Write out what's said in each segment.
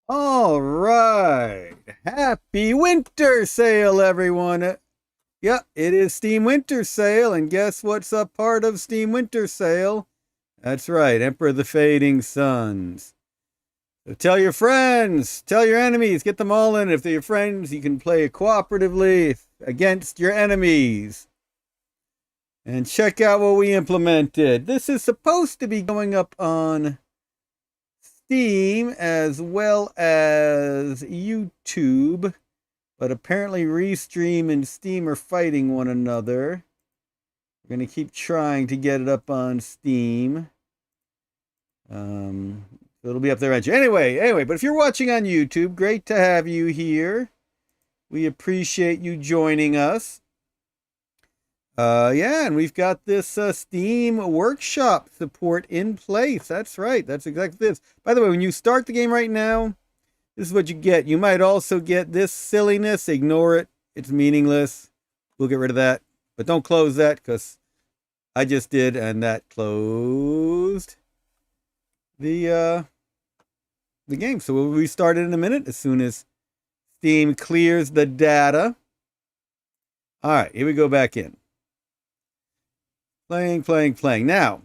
All right. Happy winter sale, everyone. Yeah, it is Steam Winter Sale, and guess what's a part of Steam Winter Sale? That's right, Emperor of the Fading Suns. So tell your friends, tell your enemies, get them all in. If they're your friends, you can play cooperatively against your enemies. And check out what we implemented. This is supposed to be going up on Steam as well as YouTube, but apparently Restream and Steam are fighting one another. We're going to keep trying to get it up on Steam. It'll be up there eventually. Anyway, but if you're watching on YouTube, great to have you here. We appreciate you joining us. Yeah, and we've got this Steam Workshop support in place. That's right. That's exactly this. By the way, when you start the game right now, this is what you get. You might also get this silliness. Ignore it. It's meaningless. We'll get rid of that. But don't close that because I just did, and that closed the game. So we'll restart it in a minute as soon as Steam clears the data. All right, here we go back in. Playing. Now,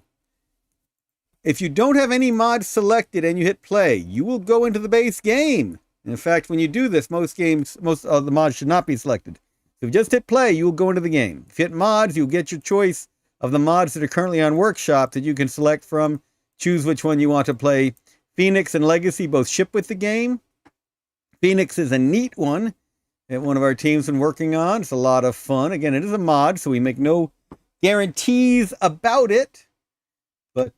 if you don't have any mods selected and you hit play, you will go into the base game. And in fact, when you do this, most of the mods should not be selected. So if you just hit play, you will go into the game. If you hit mods, you'll get your choice of the mods that are currently on Workshop that you can select from. Choose which one you want to play. Phoenix and Legacy both ship with the game. Phoenix is a neat one that one of our team's been working on. It's a lot of fun. Again, it is a mod, so we make no guarantees about it, but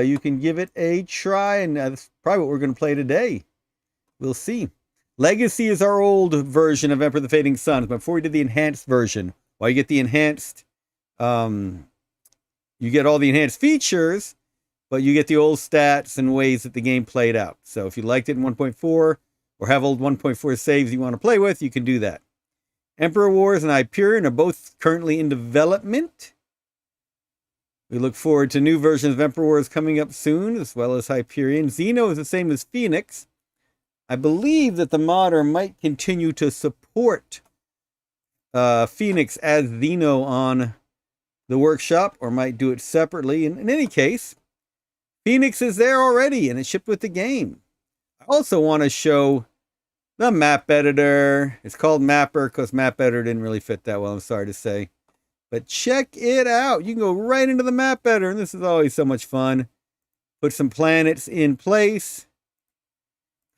you can give it a try, and that's probably what we're going to play today. We'll see. Legacy is our old version of Emperor of the Fading Suns. Before we did the enhanced version, while you get the enhanced, you get all the enhanced features, but you get the old stats and ways that the game played out. So if you liked it in 1.4 or have old 1.4 saves you want to play with, you can do that. Emperor Wars and Hyperion are both currently in development. We look forward to new versions of Emperor Wars coming up soon, as well as Hyperion. Xeno is the same as Phoenix. I believe that the modder might continue to support Phoenix as Xeno on the Workshop, or might do it separately. In any case, Phoenix is there already, and it's shipped with the game. I also want to show the map editor. It's called Mapper because map editor didn't really fit that well, I'm sorry to say. But check it out. You can go right into the map editor, and this is always so much fun. Put some planets in place.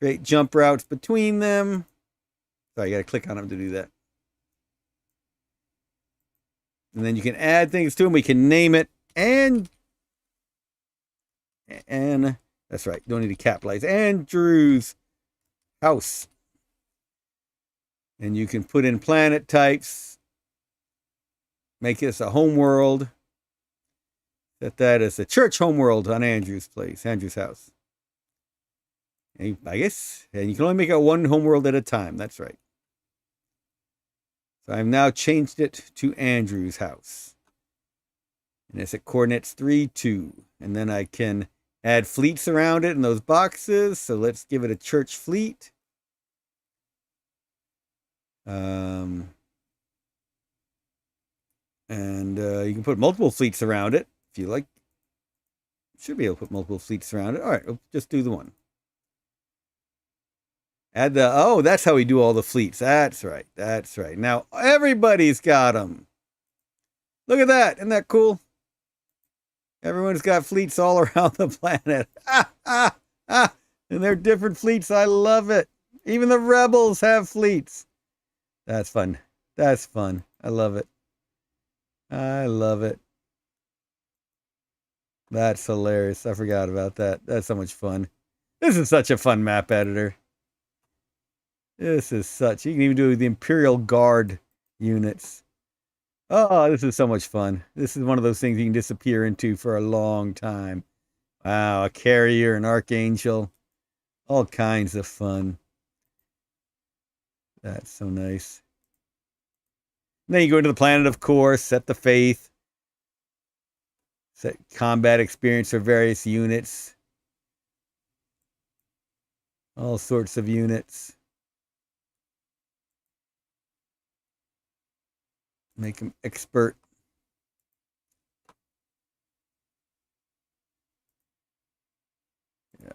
Create jump routes between them. Sorry, you got to click on them to do that. And then you can add things to them. We can name it. And that's right. Don't need to capitalize. Andrew's house. And you can put in planet types. Make this a homeworld. Set that as a church homeworld on Andrew's place, Andrew's house. And I guess, and you can only make it one homeworld at a time. That's right. So I've now changed it to Andrew's house. And it's at coordinates 3, 2. And then I can add fleets around it in those boxes. So let's give it a church fleet. And you can put multiple fleets around it if you like. Should be able to put multiple fleets around it. All right, we'll just do the one. Add the, oh, that's how we do all the fleets. That's right. Now everybody's got them. Look at that. Isn't that cool? Everyone's got fleets all around the planet. And they're different fleets. I love it. Even the rebels have fleets. That's fun. I love it. That's hilarious. I forgot about that. That's so much fun. This is such a fun map editor. You can even do the Imperial Guard units. Oh, this is so much fun. This is one of those things you can disappear into for a long time. Wow, a carrier, an archangel. All kinds of fun. That's so nice. And then you go into the planet, of course, set the faith. Set combat experience for various units. All sorts of units. Make them expert. Yeah.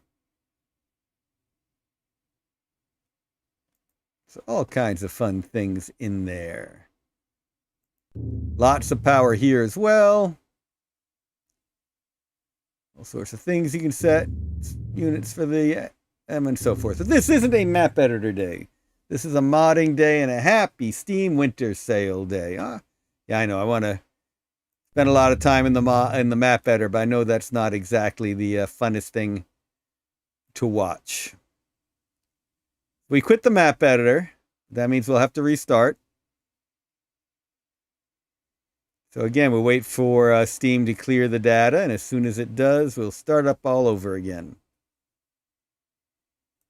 So all kinds of fun things in there. Lots of power here as well. All sorts of things you can set. Units for the M and so forth. But this isn't a map editor day. This is a modding day and a happy Steam Winter Sale day. Yeah, I know. I want to spend a lot of time in the map editor, but I know that's not exactly the funnest thing to watch. We quit the map editor. That means we'll have to restart. So again, we'll wait for Steam to clear the data, and as soon as it does, we'll start up all over again.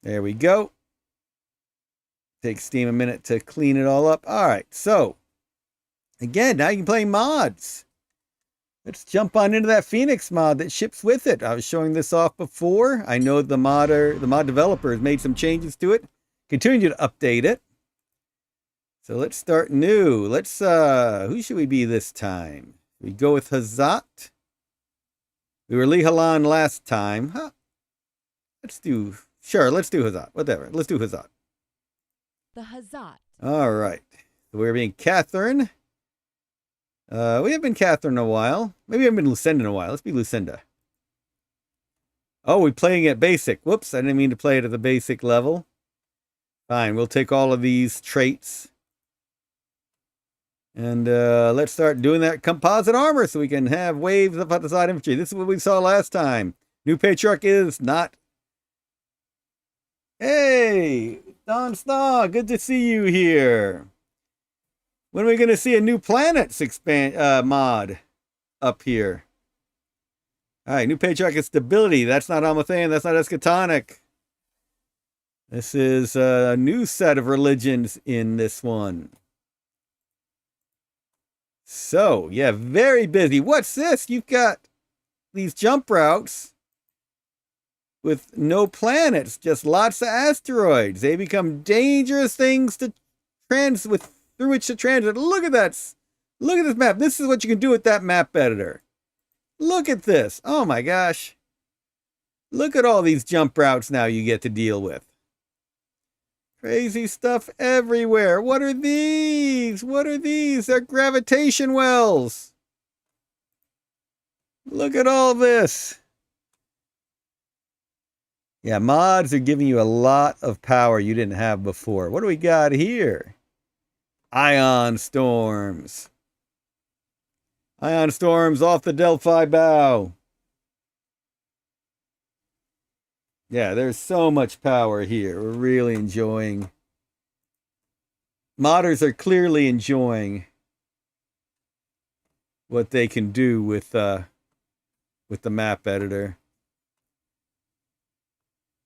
There we go. Takes Steam a minute to clean it all up. All right, so again, now you can play mods. Let's jump on into that Phoenix mod that ships with it. I was showing this off before. I know the mod developer has made some changes to it. Continue to update it. So let's start new. Let's, who should we be this time? We go with Hazat. We were Lihalan last time. Huh? Let's do Hazat. Whatever. Let's do Hazat. The Hazat. All right. So we're being Catherine. We haven't been Catherine in a while. Maybe we haven't been Lucinda in a while. Let's be Lucinda. Oh, we're playing at basic. Whoops, I didn't mean to play it at the basic level. Fine, we'll take all of these traits. And let's start doing that composite armor so we can have waves of side infantry. This is what we saw last time. New Patriarch is not... Hey, Don Snaw, good to see you here. When are we going to see a new planets mod up here? All right, New Patriarch is stability. That's not Amathane. That's not eschatonic. This is a new set of religions in this one. So, yeah, very busy. What's this? You've got these jump routes with no planets, just lots of asteroids. They become dangerous things to through which to transit. Look at that. Look at this map. This is what you can do with that map editor. Look at this. Oh my gosh. Look at all these jump routes now you get to deal with. Crazy stuff everywhere. What are these? What are these? They're gravitation wells. Look at all this. Yeah, mods are giving you a lot of power you didn't have before. What do we got here? Ion storms. Ion storms off the Delphi bow. Yeah, there's so much power here. We're really enjoying. Modders are clearly enjoying what they can do with the map editor.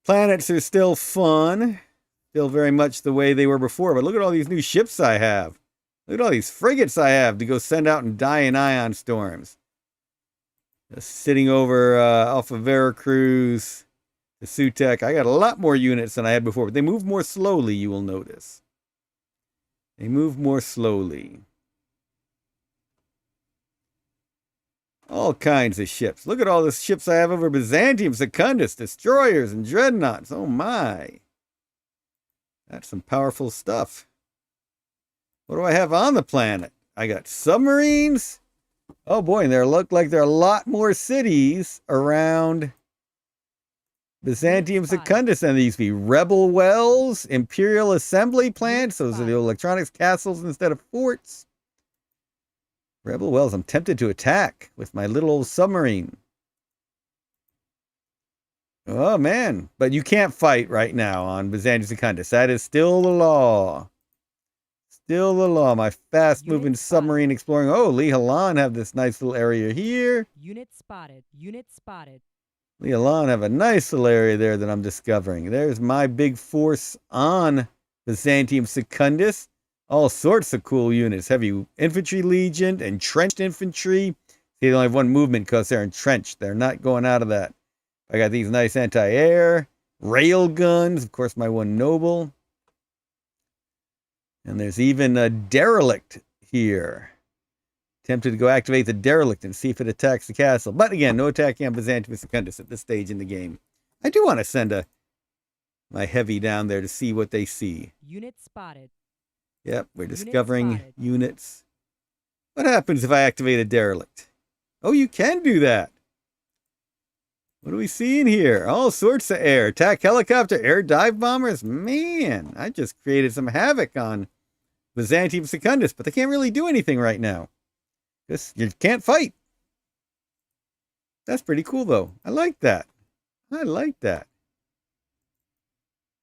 Planets are still fun. Still very much the way they were before. But look at all these new ships I have. Look at all these frigates I have to go send out and die in ion storms. Just sitting over off of Veracruz. The Sutek, I got a lot more units than I had before, but they move more slowly, you will notice. They move more slowly. All kinds of ships. Look at all the ships I have over Byzantium, Secundus, destroyers, and dreadnoughts. Oh my. That's some powerful stuff. What do I have on the planet? I got submarines. Oh boy, and there look like there are a lot more cities around Byzantium Secundus, and these be rebel wells, imperial assembly plants. Those are the electronics castles instead of forts. Rebel wells. I'm tempted to attack with my little old submarine. Oh man, but you can't fight right now on Byzantium Secundus. That is still the law. Still the law. My fast-moving submarine exploring. Oh, Lee Halan have this nice little area here. Unit spotted. Unit spotted. Leolan have a nice little area there that I'm discovering. There's my big force on Byzantium Secundus. All sorts of cool units. Heavy infantry legion, entrenched infantry. They only have one movement because they're entrenched. They're not going out of that. I got these nice anti-air. rail guns. Of course, my one noble. And there's even a derelict here. Tempted to go activate the derelict and see if it attacks the castle. But again, no attacking on Byzantium Secundus at this stage in the game. I do want to send my heavy down there to see what they see. Unit spotted. Yep, we're Unit discovering spotted. units. What happens if I activate a derelict? Oh, you can do that. What are we seeing here? All sorts of air. Attack helicopter, air dive bombers. Man, I just created some havoc on Byzantium Secundus, but they can't really do anything right now. You can't fight. That's pretty cool, though. I like that. I like that.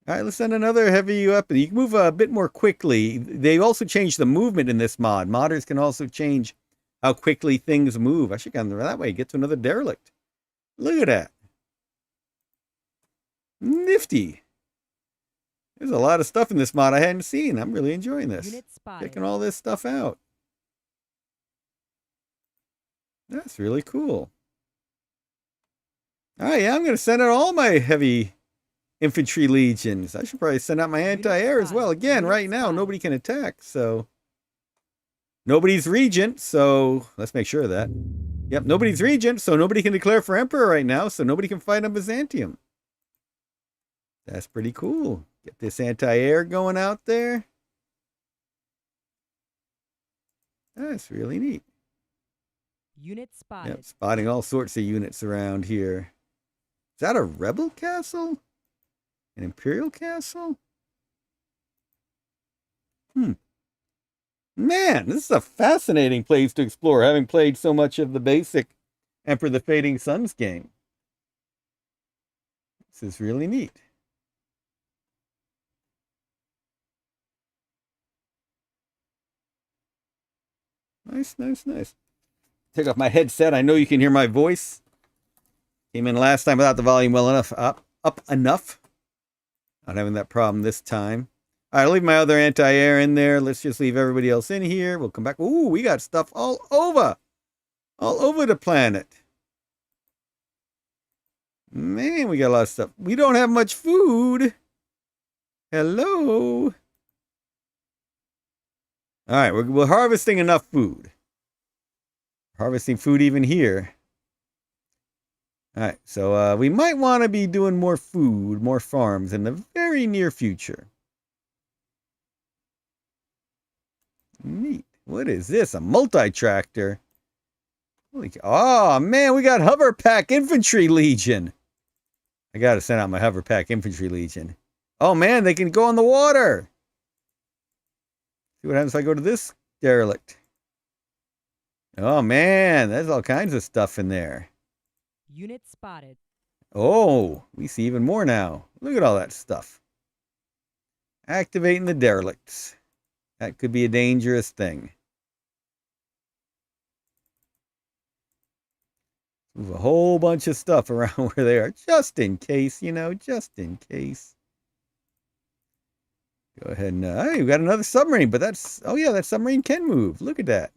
All right, let's send another heavy weapon. You can move a bit more quickly. They also changed the movement in this mod. Modders can also change how quickly things move. I should go that way, get to another derelict. Look at that. Nifty. There's a lot of stuff in this mod I hadn't seen. I'm really enjoying this. Unit spotted. Checking all this stuff out. That's really cool. All right, yeah, I'm going to send out all my heavy infantry legions. I should probably send out my anti-air as well. Again, right now, nobody can attack, so... Nobody's regent, so let's make sure of that. Yep, nobody's regent, so nobody can declare for emperor right now, so nobody can fight on Byzantium. That's pretty cool. Get this anti-air going out there. That's really neat. Unit spotted. Yep, spotting all sorts of units around here. Is that a rebel castle? An imperial castle? Man, this is a fascinating place to explore, having played so much of the basic Emperor the Fading Suns game. This is really neat. Nice, nice, nice. Take off my headset. I know you can hear my voice. Came in last time without the volume well enough, up enough. Not having that problem this time. All right, I'll leave my other anti-air in there. Let's just leave everybody else in here. We'll come back. Ooh, we got stuff all over the planet. Man, we got a lot of stuff. We don't have much food. Hello. All right, we're harvesting enough food. Harvesting food even here. All right, so we might want to be doing more food, more farms in the very near future. Neat. What is this? A multi-tractor? Holy cow. Oh, man, we got Hoverpack Infantry Legion. I got to send out my Hoverpack Infantry Legion. Oh, man, they can go on the water. See what happens if I go to this derelict. Oh, man, there's all kinds of stuff in there. Unit spotted. Oh, we see even more now. Look at all that stuff. Activating the derelicts. That could be a dangerous thing. Move a whole bunch of stuff around where they are, just in case, you know, just in case. Go ahead and, hey, we got another submarine, but that's, oh yeah, that submarine can move. Look at that.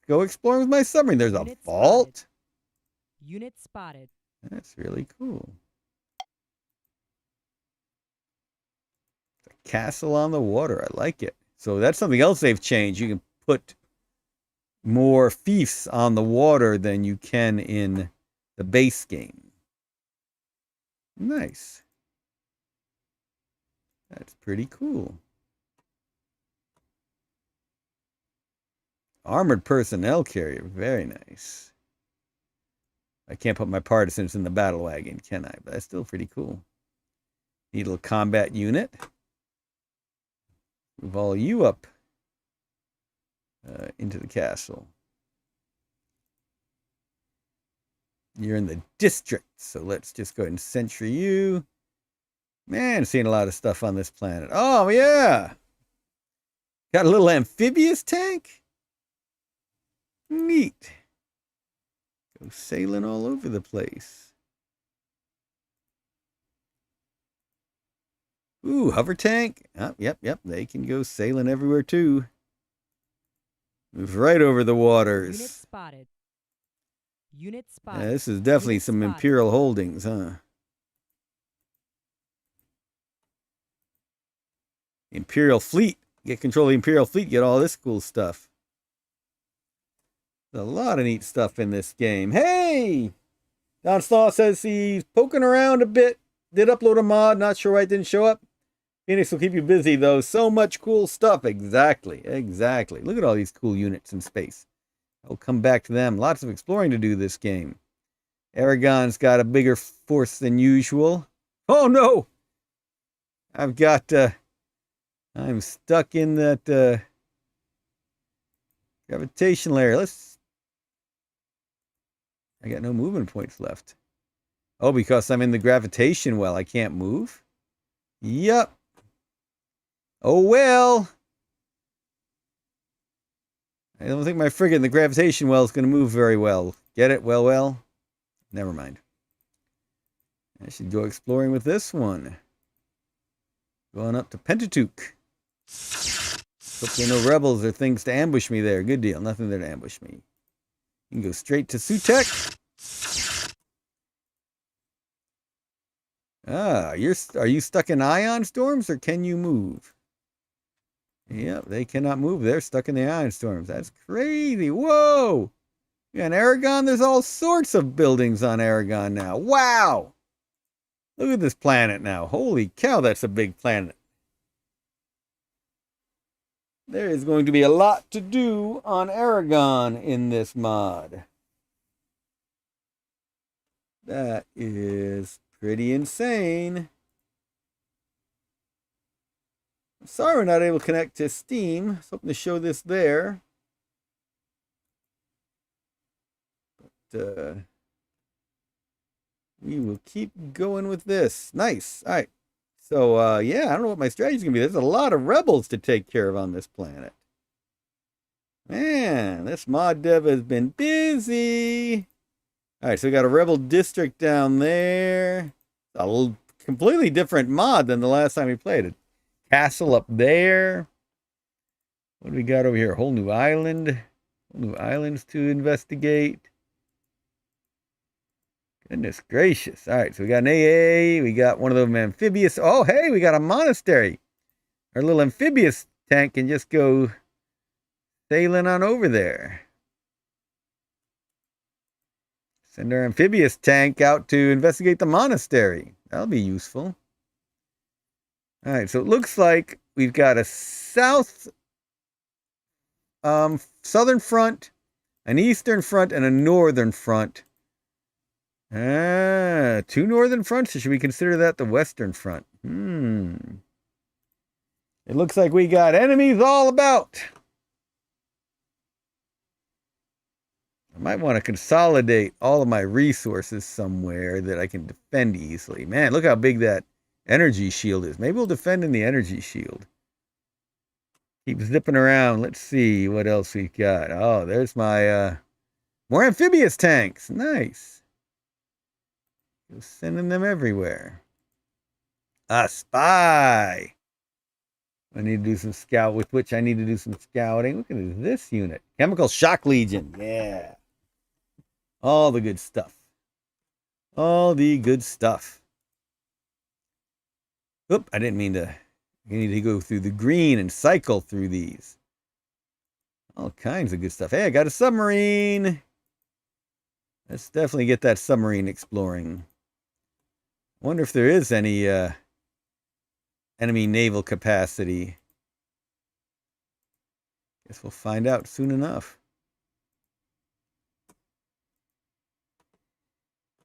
Go exploring with my submarine. There's a vault. Unit spotted. That's really cool. The castle on the water. I like it. So that's something else they've changed. You can put more fiefs on the water than you can in the base game. Nice. That's pretty cool. Armored personnel carrier. Very nice. I can't put my partisans in the battle wagon, can I? But that's still pretty cool. Need a little combat unit. Move all you up into the castle. You're in the district, so let's just go ahead and sentry you. Man, seeing a lot of stuff on this planet. Oh, yeah. Got a little amphibious tank? Neat. Go sailing all over the place. Ooh, hover tank. Oh, yep. They can go sailing everywhere, too. Move right over the waters. Unit spotted. Unit spotted. Yeah, this is definitely some Imperial holdings, huh? Imperial fleet. Get control of the Imperial fleet, get all this cool stuff. There's a lot of neat stuff in this game. Hey! Don Slaw says he's poking around a bit. Did upload a mod, not sure why it didn't show up. Phoenix will keep you busy, though. So much cool stuff. Exactly. Look at all these cool units in space. I'll come back to them. Lots of exploring to do this game. Aragon's got a bigger force than usual. Oh, no! I've got... I'm stuck in that gravitation layer. I got no movement points left. Oh, because I'm in the gravitation well, I can't move? Yup. Oh, well. I don't think my frigate in the gravitation well is going to move very well. Get it? Well. Never mind. I should go exploring with this one. Going up to Pentateuch. Hope there are no rebels or things to ambush me there. Good deal. Nothing there to ambush me. You can go straight to Sutek. Are you stuck in ion storms or can you move? Yep, they cannot move. They're stuck in the ion storms. That's crazy. Whoa! Yeah, in Aragon, there's all sorts of buildings on Aragon now. Wow! Look at this planet now. Holy cow, that's a big planet. There is going to be a lot to do on Aragon in this mod. That is pretty insane. I'm sorry we're not able to connect to Steam. I was hoping to show this there. But we will keep going with this. Nice. All right. So, yeah, I don't know what my strategy is going to be. There's a lot of rebels to take care of on this planet. Man, this mod dev has been busy. All right, so we got a rebel district down there. A completely different mod than the last time we played it. Castle up there. What do we got over here? A whole new island. Whole new islands to investigate. Goodness gracious. All right, so we got an AA. We got one of them amphibious. Oh, hey, we got a monastery. Our little amphibious tank can just go sailing on over there. Send our amphibious tank out to investigate the monastery. That'll be useful. All right, so it looks like we've got a southern front, an eastern front, and a northern front. Two northern fronts, or should we consider that the western front? It looks like we got enemies all about. I might want to consolidate all of my resources somewhere that I can defend easily. Man, look how big that energy shield is. Maybe we'll defend in the energy shield. Keep zipping around. Let's see what else we've got. Oh, there's my more amphibious tanks. Nice. Just sending them everywhere. A spy. I need to do some scouting. Look at this unit. Chemical Shock Legion. Yeah. All the good stuff. All the good stuff. Oop, I didn't mean to. You need to go through the green and cycle through these. All kinds of good stuff. Hey, I got a submarine. Let's definitely get that submarine exploring. Wonder if there is any enemy naval capacity. Guess we'll find out soon enough.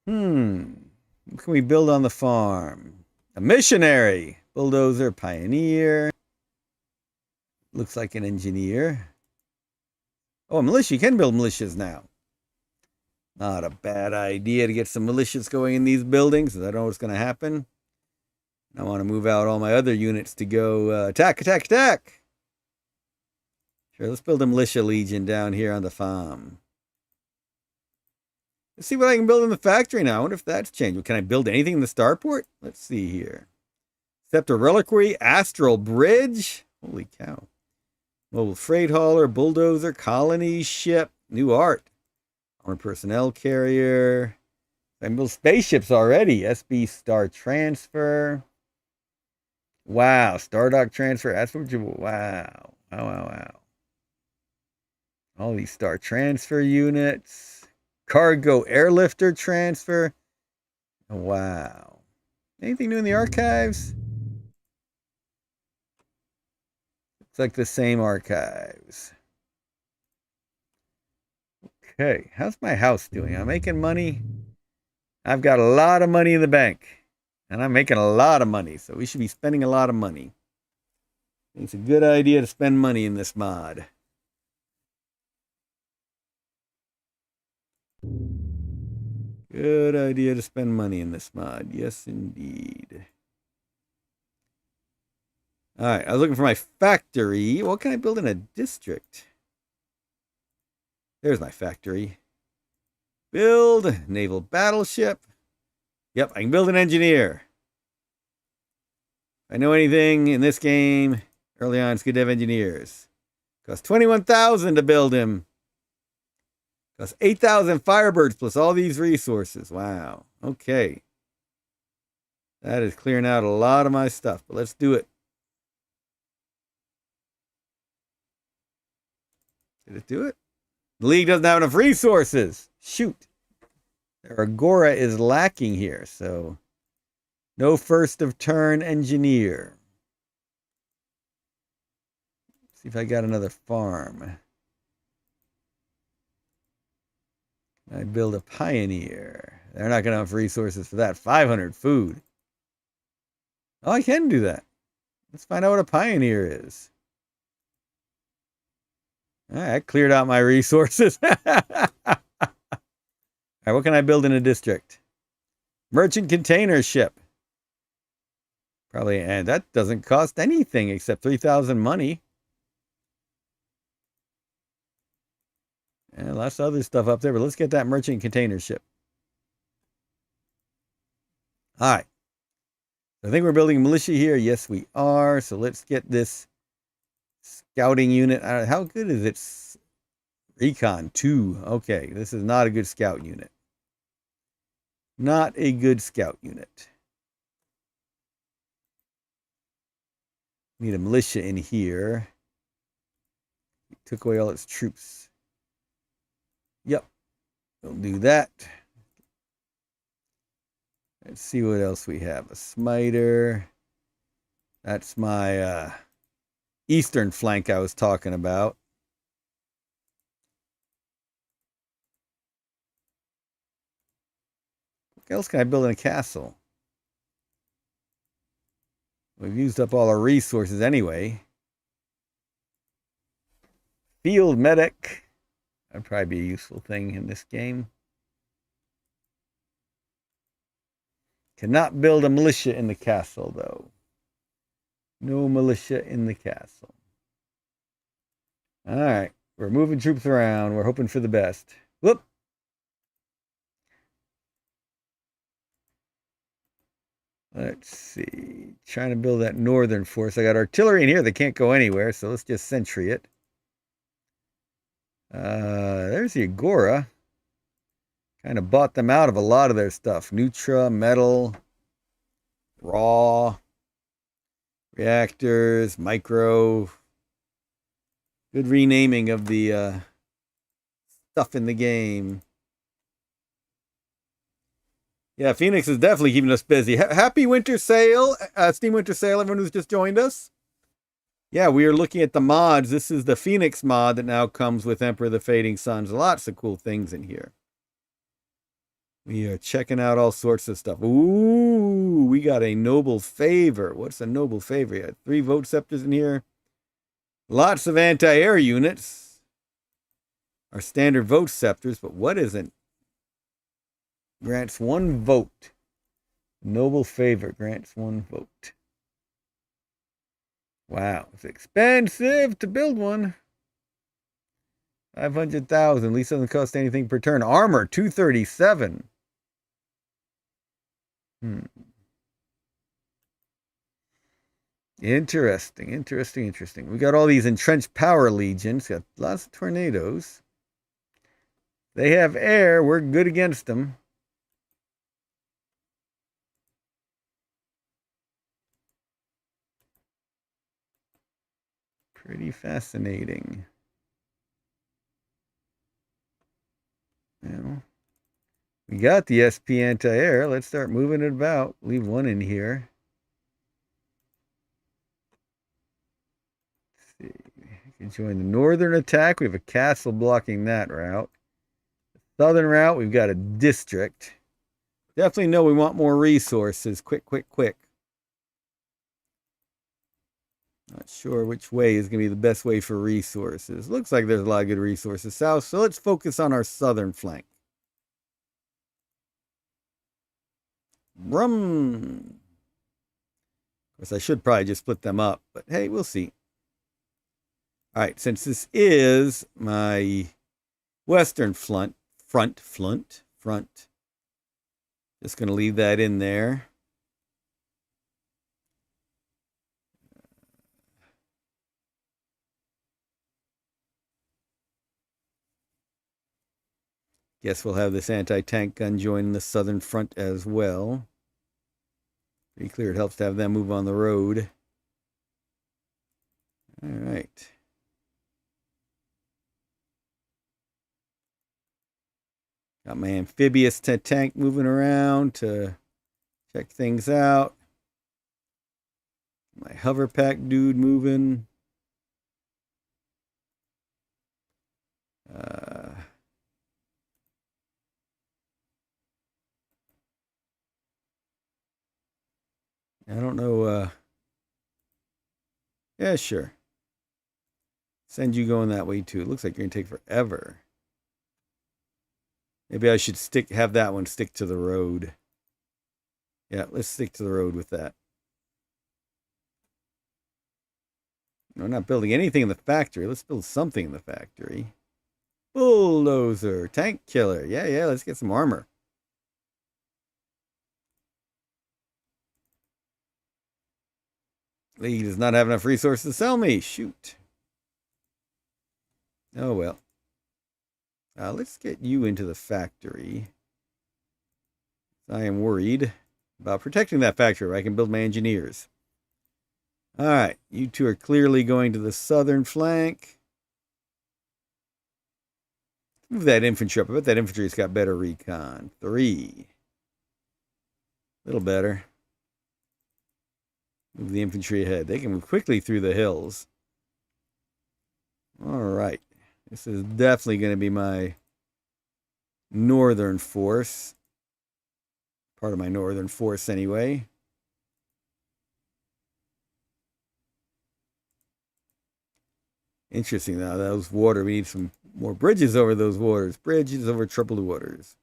What can we build on the farm? A missionary. Bulldozer, pioneer. Looks like an engineer. Oh, a militia. You can build militias now. Not a bad idea to get some militias going in these buildings. I don't know what's going to happen. I want to move out all my other units to go attack. Sure, let's build a militia legion down here on the farm. Let's see what I can build in the factory now. I wonder if that's changed. Can I build anything in the starport? Let's see here. Scepter Reliquary, Astral Bridge. Holy cow. Mobile Freight Hauler, Bulldozer, Colony Ship, New Art. Armored Personnel Carrier. I built spaceships already. SB Star Transfer. Wow. Stardock transfer. That's what you. Wow. Wow, wow, wow. All these star transfer units. Cargo airlifter transfer. Wow. Anything new in the archives? It's like the same archives. Okay. How's my house doing? I'm making money. I've got a lot of money in the bank. And I'm making a lot of money. So we should be spending a lot of money. It's a good idea to spend money in this mod. Good idea to spend money in this mod. Yes, indeed. All right, I was looking for my factory. What can I build in a district? There's my factory. Build naval battleship. Yep, I can build an engineer. If I know anything in this game, early on, it's good to have engineers. Costs 21,000 to build him. Costs 8,000 Firebirds plus all these resources. Wow. Okay. That is clearing out a lot of my stuff, but let's do it. Did it do it? The league doesn't have enough resources. Shoot. Their Agora is lacking here, so no first of turn engineer. Let's see if I got another farm. I'd build a pioneer. They're not going to have resources for that. 500 food. Oh, I can do that. Let's find out what a pioneer is. All right, I cleared out my resources. All right, what can I build in a district? Merchant container ship. Probably, and that doesn't cost anything except 3,000 money. And lots of other stuff up there, but let's get that merchant container ship. All right. I think we're building a militia here. Yes, we are. So let's get this scouting unit. How good is it? Recon 2. Okay, this is not a good scout unit. Not a good scout unit. Need a militia in here. Took away all its troops. Yep, we'll do that. Let's see what else we have. A smiter. That's my eastern flank I was talking about. What else can I build in a castle? We've used up all our resources anyway. Field medic. That'd probably be a useful thing in this game. Cannot build a militia in the castle, though. No militia in the castle. All right. We're moving troops around. We're hoping for the best. Whoop. Let's see. Trying to build that northern force. I got artillery in here that can't go anywhere, so let's just sentry it. There's the Agora. Kind of bought them out of a lot of their stuff. Nutra, metal, raw, reactors, micro. Good renaming of the stuff in the game. Yeah, Phoenix is definitely keeping us busy. Happy winter sale, Steam Winter Sale, everyone who's just joined us. Yeah, we are looking at the mods. This is the Phoenix mod that now comes with Emperor of the Fading Suns. Lots of cool things in here. We are checking out all sorts of stuff. Ooh, we got a noble favor. What's a noble favor? You got 3 vote scepters in here. Lots of anti-air units. Our standard vote scepters, but what isn't? Grants 1 vote. Noble favor grants 1 vote. Wow, it's expensive to build one. 500,000. At least doesn't cost anything per turn. Armor 237. Interesting. We got all these entrenched power legions. Got lots of tornadoes. They have air. We're good against them. Pretty fascinating. Well, we got the SP anti-air. Let's start moving it about. Leave one in here. Let's see. We can join the northern attack. We have a castle blocking that route. The southern route, we've got a district. Definitely know we want more resources. Quick, quick, quick. Not sure which way is going to be the best way for resources. Looks like there's a lot of good resources south, so let's focus on our southern flank. Brum. Of course, I should probably just split them up, but hey, we'll see. All right, since this is my western front, just going to leave that in there. Guess we'll have this anti-tank gun join the southern front as well. Pretty clear it helps to have them move on the road. All right. Got my amphibious tank moving around to check things out. My hover pack dude moving. I don't know. Yeah, sure. Send you going that way too. It looks like you're going to take forever. Maybe I should have that one stick to the road. Yeah, let's stick to the road with that. We're not building anything in the factory. Let's build something in the factory. Bulldozer, tank killer. Yeah, let's get some armor. League does not have enough resources to sell me. Shoot. Oh, well. Let's get you into the factory. I am worried about protecting that factory where I can build my engineers. All right. You two are clearly going to the southern flank. Move that infantry up. I bet that infantry's got better recon. 3. A little better. Move the infantry ahead. They can move quickly through the hills. All right. This is definitely going to be my northern force. Part of my northern force, anyway. Interesting, now. Those water, we need some more bridges over those waters. Bridges over troubled waters.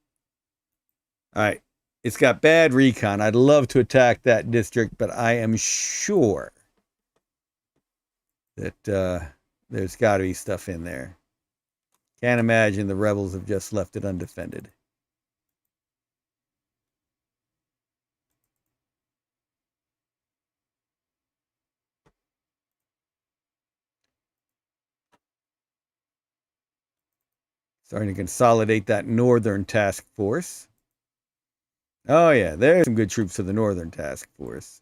All right. It's got bad recon. I'd love to attack that district, but I am sure that there's got to be stuff in there. Can't imagine the rebels have just left it undefended. Starting to consolidate that northern task force. Oh, yeah, there's some good troops to the northern task force.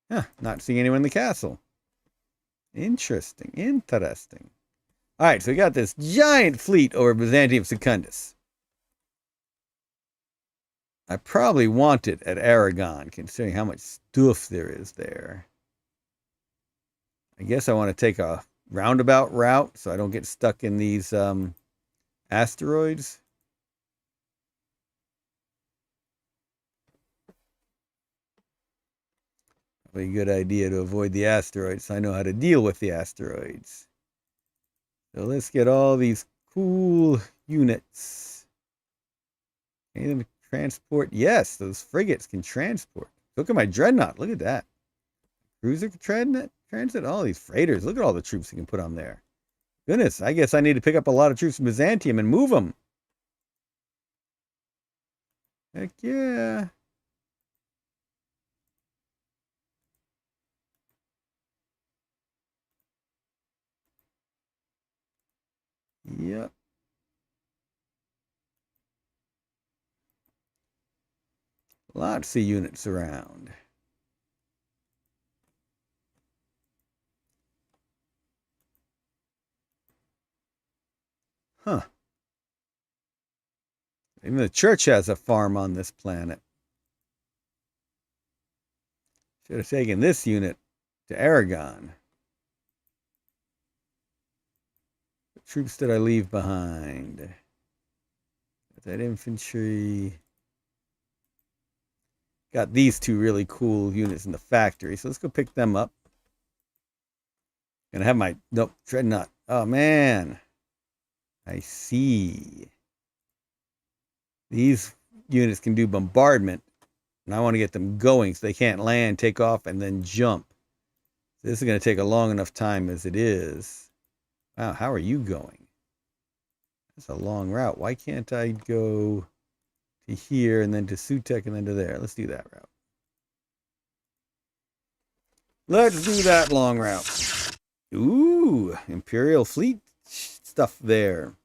Huh, not seeing anyone in the castle. Interesting. All right, so we got this giant fleet over Byzantium Secundus. I probably want it at Aragon, considering how much stuff there is there. I guess I want to take a roundabout route so I don't get stuck in these asteroids. Probably a good idea to avoid the asteroids so I know how to deal with the asteroids. So let's get all these cool units. Any of them transport? Yes, those frigates can transport. Look at my dreadnought. Look at that. Cruiser transit. All these freighters. Look at all the troops you can put on there. Goodness, I guess I need to pick up a lot of troops from Byzantium and move them. Heck yeah. Yep. Lots of units around. Huh. Even the church has a farm on this planet. Should have taken this unit to Aragon. What troops did I leave behind? That infantry. Got these two really cool units in the factory, so let's go pick them up. Gonna have my, nope, Dreadnought. Oh man, I see. These units can do bombardment, and I want to get them going so they can't land, take off, and then jump. So this is going to take a long enough time as it is. Wow, how are you going? That's a long route. Why can't I go to here and then to Sutek and then to there? Let's do that route. Let's do that long route. Ooh, Imperial Fleet stuff there.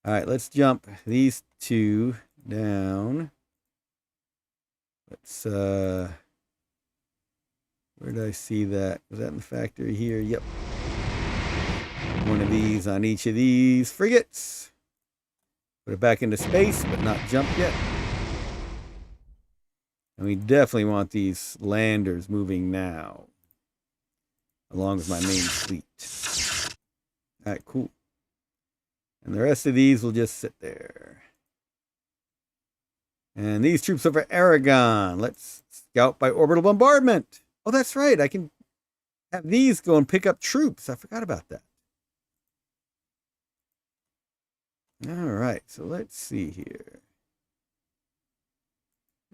All right, let's jump these two down. Let's, where did I see that? Was that in the factory here? Yep. One of these on each of these frigates. Put it back into space, but not jump yet. And we definitely want these landers moving now, along with my main fleet. All right, cool. And the rest of these will just sit there. And these troops over Aragon. Let's scout by orbital bombardment. Oh, that's right. I can have these go and pick up troops. I forgot about that. All right, so let's see here.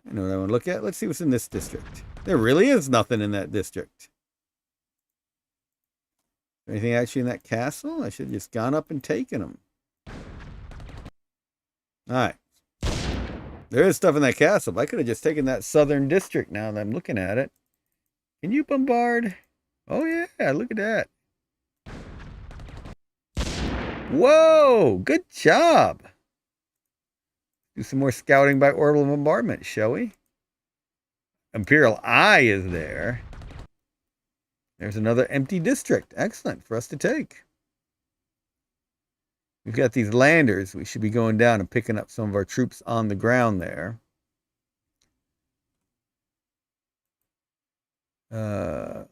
I know what I want to look at. Let's see what's in this district. There really is nothing in that district. Anything actually in that castle? I should have just gone up and taken them. All right. There is stuff in that castle, but I could have just taken that southern district now that I'm looking at it. Can you bombard? Oh, yeah. Look at that. Whoa. Good job. Do some more scouting by orbital bombardment, shall we? Imperial Eye is there. There's another empty district. Excellent for us to take. We've got these landers. We should be going down and picking up some of our troops on the ground there.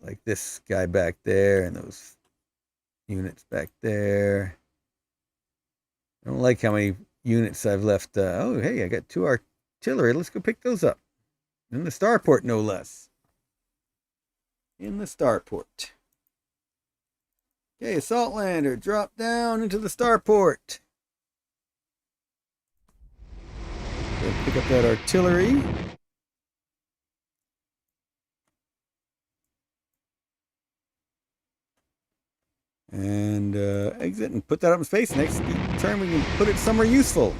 Like this guy back there and those units back there. I don't like how many units I've left. Oh, hey, I got 2 artillery. Let's go pick those up. In the starport, no less. In the starport. Okay, assault lander, drop down into the starport. Pick up that artillery. And exit and put that up in space. Next turn we can put it somewhere useful.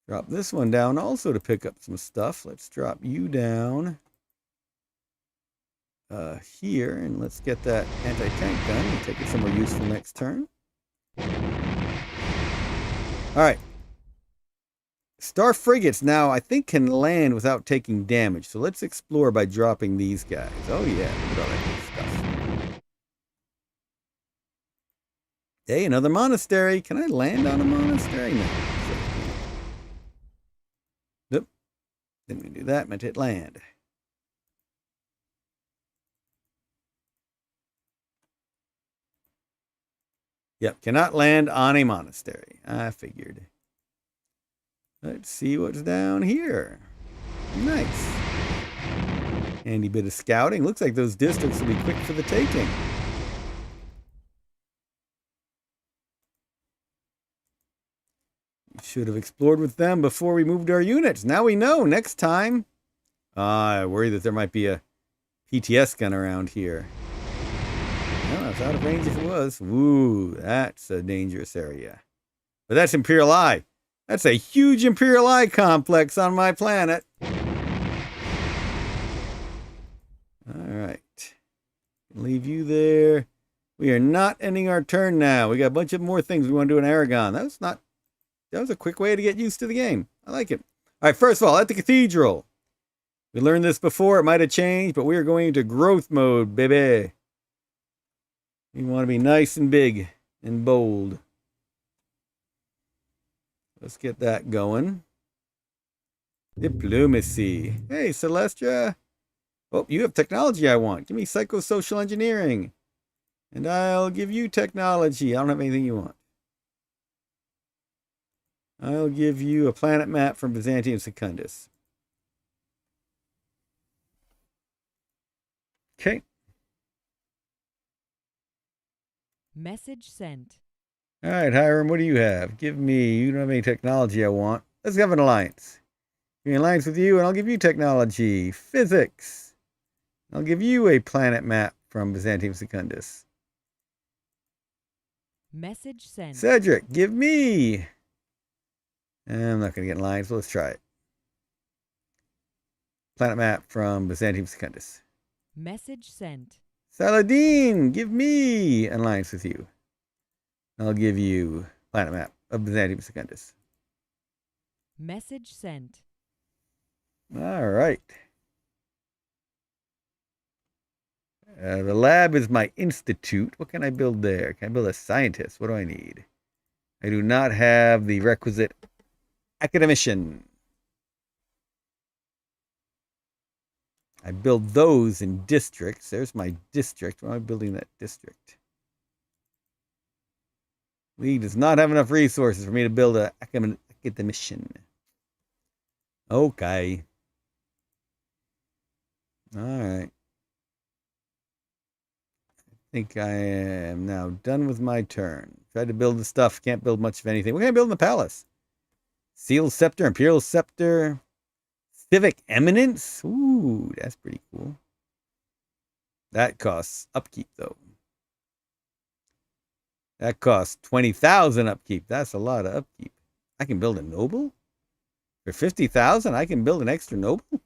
Drop this one down also to pick up some stuff. Let's drop you down here, and let's get that anti-tank done and take it somewhere useful next turn. All right. Star frigates now, I think, can land without taking damage. So let's explore by dropping these guys. Oh, yeah. Look at all that good stuff. Hey, another monastery. Can I land on a monastery? No. Nope. Didn't mean to do that. Meant to hit land. Yep, cannot land on a monastery. I figured. Let's see what's down here. Nice. Handy bit of scouting. Looks like those districts will be quick for the taking. We should have explored with them before we moved our units. Now we know. Next time. I worry that there might be a PTS gun around here. No, it's out of range if it was. Woo, that's a dangerous area. But that's Imperial Eye. That's a huge Imperial Eye complex on my planet. All right. Leave you there. We are not ending our turn now. We got a bunch of more things we want to do in Aragon. That was a quick way to get used to the game. I like it. All right, first of all, at the cathedral. We learned this before. It might have changed, but we are going into growth mode, baby. We want to be nice and big. in bold. Let's get that going. Diplomacy. Hey, Celestia. Oh, you have technology I want. Give me psychosocial engineering. And I'll give you technology. I don't have anything you want. I'll give you a planet map from Byzantium Secundus. Okay. Message sent. All right, Hiram, what do you have? Give me, you don't have any technology I want. Let's have an alliance. Give me an alliance with you, and I'll give you technology. Physics. I'll give you a planet map from Byzantium Secundus. Message sent. Cedric, give me. I'm not going to get in line, so let's try it. Planet map from Byzantium Secundus. Message sent. Saladin, give me an alliance with you. I'll give you planet map of Byzantium Secundus. Message sent. All right. The lab is my institute. What can I build there? Can I build a scientist? What do I need? I do not have the requisite academician. I build those in districts. There's my district. Why am I building that district? League does not have enough resources for me to build an academician. Okay. All right. I think I am now done with my turn. Tried to build the stuff. Can't build much of anything. What can I build in the palace? Seal Scepter, Imperial Scepter, Civic Eminence. Ooh, that's pretty cool. That costs upkeep, though. That costs 20,000 upkeep. That's a lot of upkeep. I can build a noble? For 50,000, I can build an extra noble?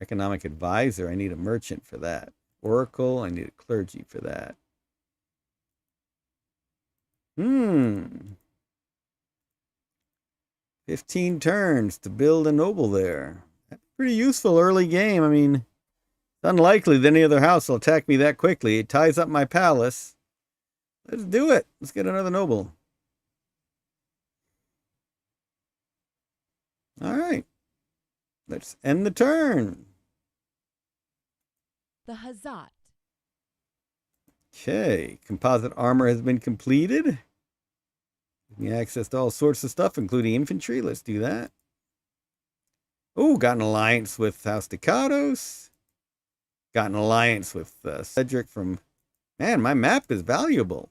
Economic advisor, I need a merchant for that. Oracle, I need a clergy for that. 15 turns to build a noble there. That's pretty useful early game. I mean, it's unlikely that any other house will attack me that quickly. It ties up my palace. Let's do it. Let's get another noble. All right. Let's end the turn. The Hazat. Okay. Composite armor has been completed. Give me access to all sorts of stuff, including infantry. Let's do that. Oh, got an alliance with House Ducados. Got an alliance with Cedric from... Man, my map is valuable.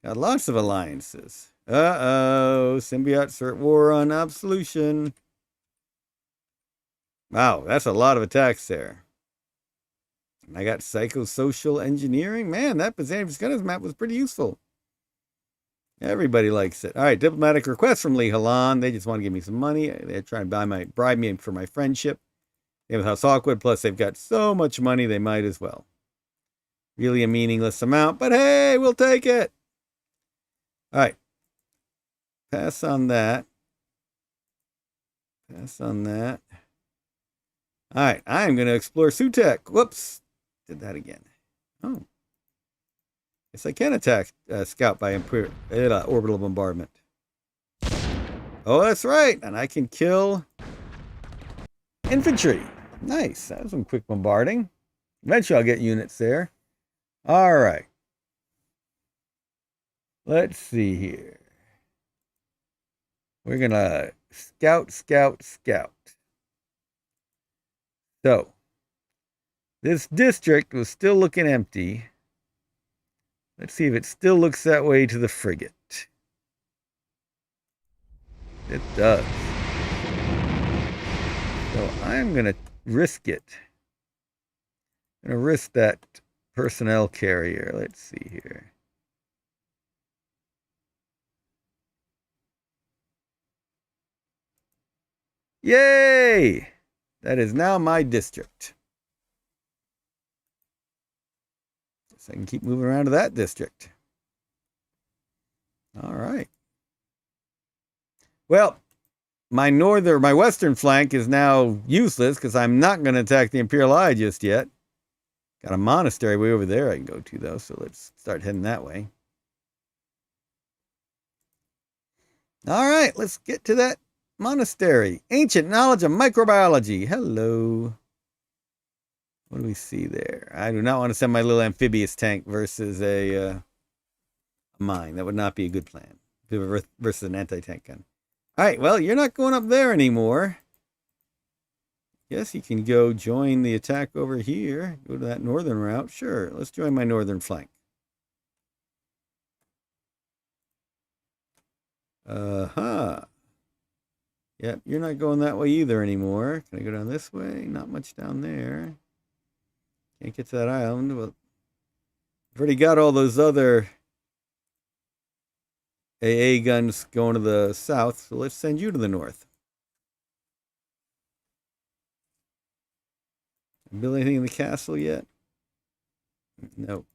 Got lots of alliances. Uh-oh. Symbiote cert war on absolution. Wow, that's a lot of attacks there. I got psychosocial engineering. Man, that Byzantium Secundus map was pretty useful. Everybody likes it. All right, diplomatic request from Lee Halan. They just want to give me some money. They're trying to bribe me for my friendship. They have House Hawkwood, plus they've got so much money they might as well. Really a meaningless amount, but hey, we'll take it. All right. Pass on that. Pass on that. All right, I'm going to explore Sutek. Whoops. Did that again. Oh. Yes, I can attack Scout by orbital bombardment. Oh, that's right. And I can kill infantry. Nice. That was some quick bombarding. Eventually I'll get units there. All right. Let's see here. We're going to scout. So, this district was still looking empty. Let's see if it still looks that way to the frigate. It does. So I'm going to risk it. I'm going to risk that personnel carrier. Let's see here. Yay! That is now my district. So I can keep moving around to that district. All right. Well, my western flank is now useless because I'm not going to attack the Imperial Eye just yet. Got a monastery way over there I can go to, though, so let's start heading that way. All right, let's get to that monastery. Ancient knowledge of microbiology. Hello. What do we see there? I do not want to send my little amphibious tank versus a mine. That would not be a good plan. Versus an anti-tank gun. All right, well, you're not going up there anymore. Yes, you can go join the attack over here. Go to that northern route. Sure, let's join my northern flank. Uh-huh. Yep, you're not going that way either anymore. Can I go down this way? Not much down there. Can't get to that island. Well, I've already got all those other AA guns going to the south, so let's send you to the north. Build anything in the castle yet? No.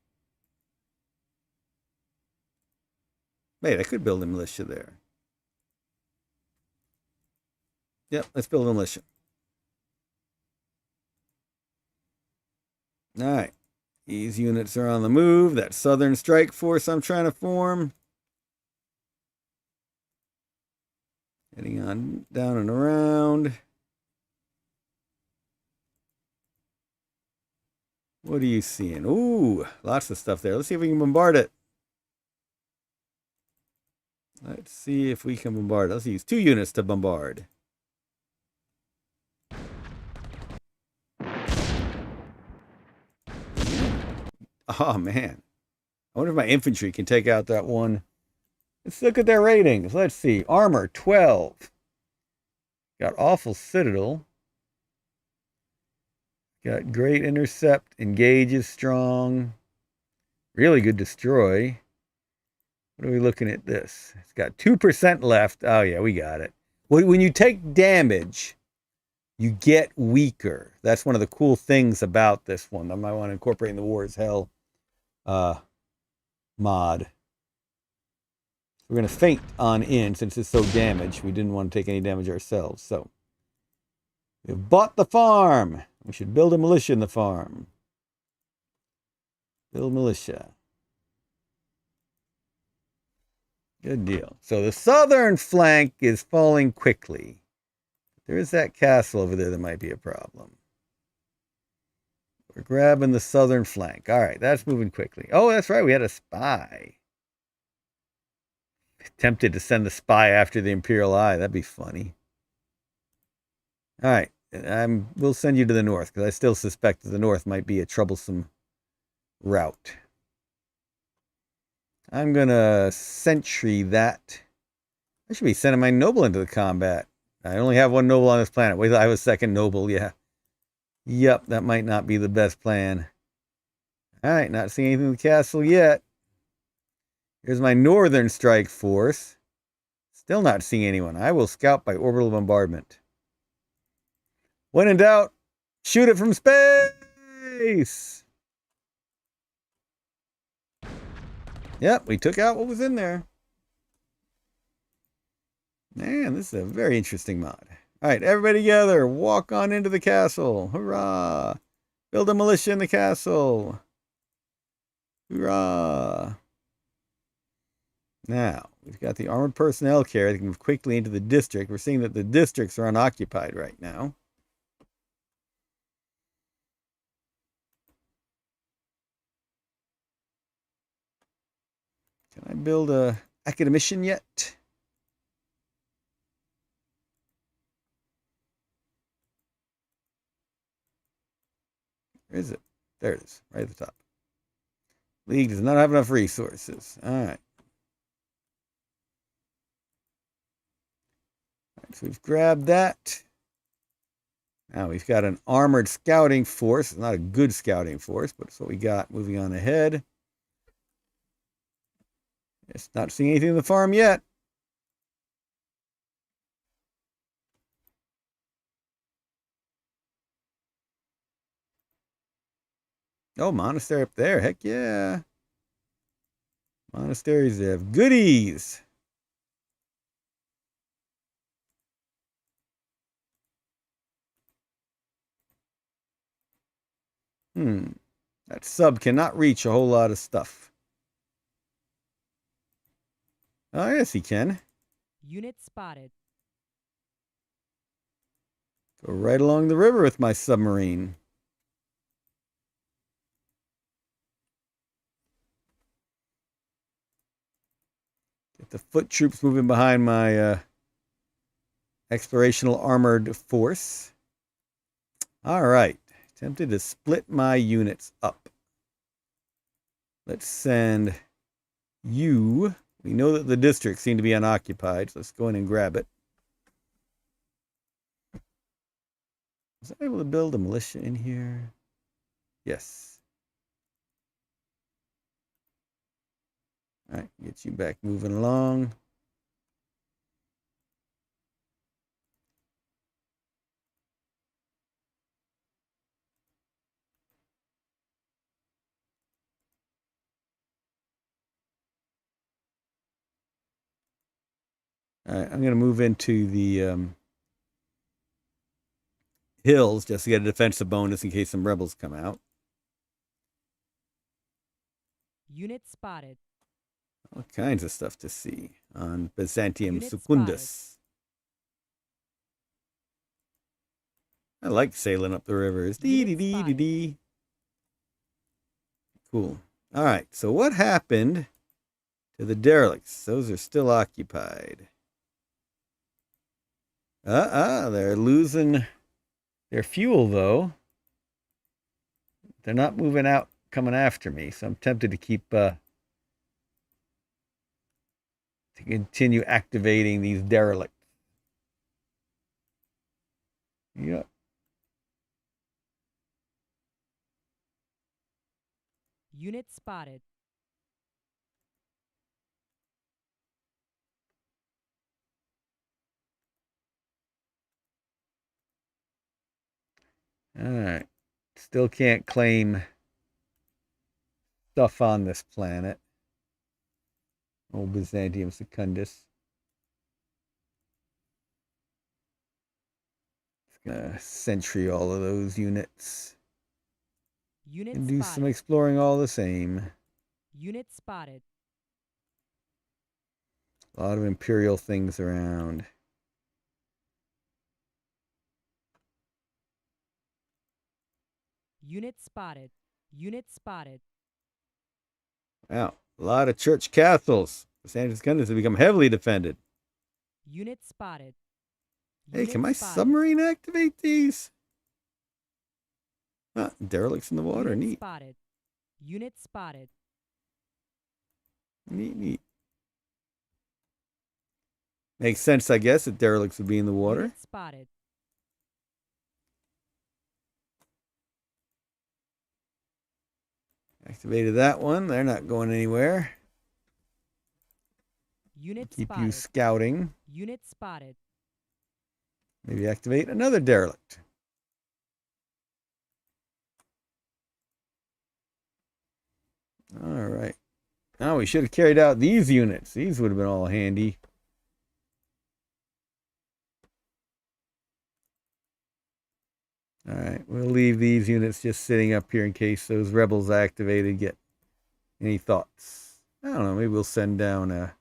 Wait, I could build a militia there. Yep, let's build a militia. All right. These units are on the move. That Southern Strike Force I'm trying to form. Heading on down and around. What are you seeing? Ooh, lots of stuff there. Let's see if we can bombard it. Let's see if we can bombard it. Let's use 2 units to bombard. Oh, man. I wonder if my infantry can take out that one. Let's look at their ratings. Let's see. Armor, 12. Got awful citadel. Got great intercept. Engage is strong. Really good destroy. What are we looking at this? It's got 2% left. Oh, yeah, we got it. When you take damage, you get weaker. That's one of the cool things about this one. I might want to incorporate in the War is Hell mod. We're going to feint on in since it's so damaged. We didn't want to take any damage ourselves. So we've bought the farm. We should build a militia in the farm. Build militia. Good deal. So the southern flank is falling quickly. There is that castle over there that might be a problem. We're grabbing the southern flank. All right, that's moving quickly. Oh, that's right. We had a spy. Tempted to send the spy after the Imperial Eye. That'd be funny. All right. We'll send you to the north because I still suspect that the north might be a troublesome route. I'm going to sentry that. I should be sending my noble into the combat. I only have 1 noble on this planet. Wait till I have a 2nd noble. Yeah. Yep, that might not be the best plan. All right, not seeing anything in the castle yet. Here's my northern strike force. Still not seeing anyone. I will scout by orbital bombardment. When in doubt, shoot it from space! Yep, we took out what was in there. Man, this is a very interesting mod. All right, everybody together. Walk on into the castle. Hurrah! Build a militia in the castle. Hurrah! Now, we've got the armored personnel carrier that can move quickly into the district. We're seeing that the districts are unoccupied right now. Can I build a academician yet? Where is it? There it is, right at the top. League does not have enough resources. All right. So we've grabbed that. Now we've got an armored scouting force. It's not a good scouting force, but it's what we got. Moving on ahead. It's not seeing anything in the farm yet. Oh, monastery up there. Heck yeah. Monasteries have goodies. That sub cannot reach a whole lot of stuff. Oh, yes, he can. Unit spotted. Go right along the river with my submarine. Get the foot troops moving behind my explorational armored force. All right. Tempted to split my units up. Let's send you. We know that the districts seem to be unoccupied, so let's go in and grab it. Was I able to build a militia in here? Yes. All right, get you back moving along. All right, I'm going to move into the hills just to get a defensive bonus in case some rebels come out. Unit spotted. All kinds of stuff to see on Byzantium Unit Secundus. I like sailing up the rivers. Dee dee dee dee dee. Cool. All right, so what happened to the derelicts? Those are still occupied. They're losing their fuel, though. They're not moving out, coming after me, so I'm tempted to keep, to continue activating these derelicts. Yeah. Unit spotted. All right. Still can't claim stuff on this planet. Old Byzantium Secundus. It's gonna sentry all of those units. Unit And do spotted. some exploring all the same. Unit spotted. A lot of Imperial things around. Unit spotted. Unit spotted. Wow. A lot of church castles. Byzantium Secundus have become heavily defended. Unit spotted. Hey, Unit can my spotted. submarine activate these? Derelicts in the water. Unit Neat. spotted. Unit spotted. Neat, neat. Makes sense, I guess, that derelicts would be in the water. Unit spotted. Activated that one. They're not going anywhere. Unit Keep spotted. you scouting. Unit spotted. Maybe activate another derelict. All right. Now we should have carried out these units. These would have been all handy. All right. We'll leave these units just sitting up here in case those rebels activated get any thoughts. I don't know. Maybe we'll send down a...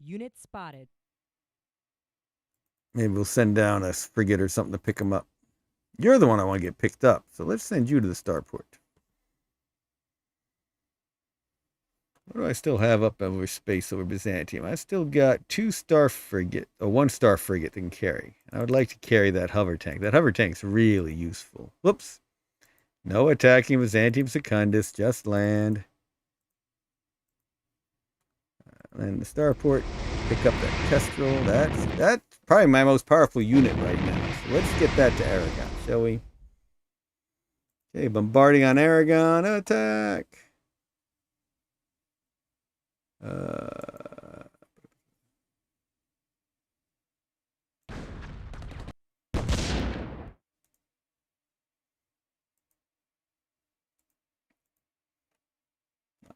Unit spotted. Maybe we'll send down a frigate or something to pick them up. You're the one I want to get picked up, so let's send you to the starport. What do I still have up over space over Byzantium? I still got one star frigate that can carry. I would like to carry that hover tank. That hover tank's really useful. Whoops. No attacking Byzantium Secundus, just land. And the starport, pick up that Kestrel. That's probably my most powerful unit right now. So let's get that to Aragon, shall we? Okay, bombarding on Aragon. Attack!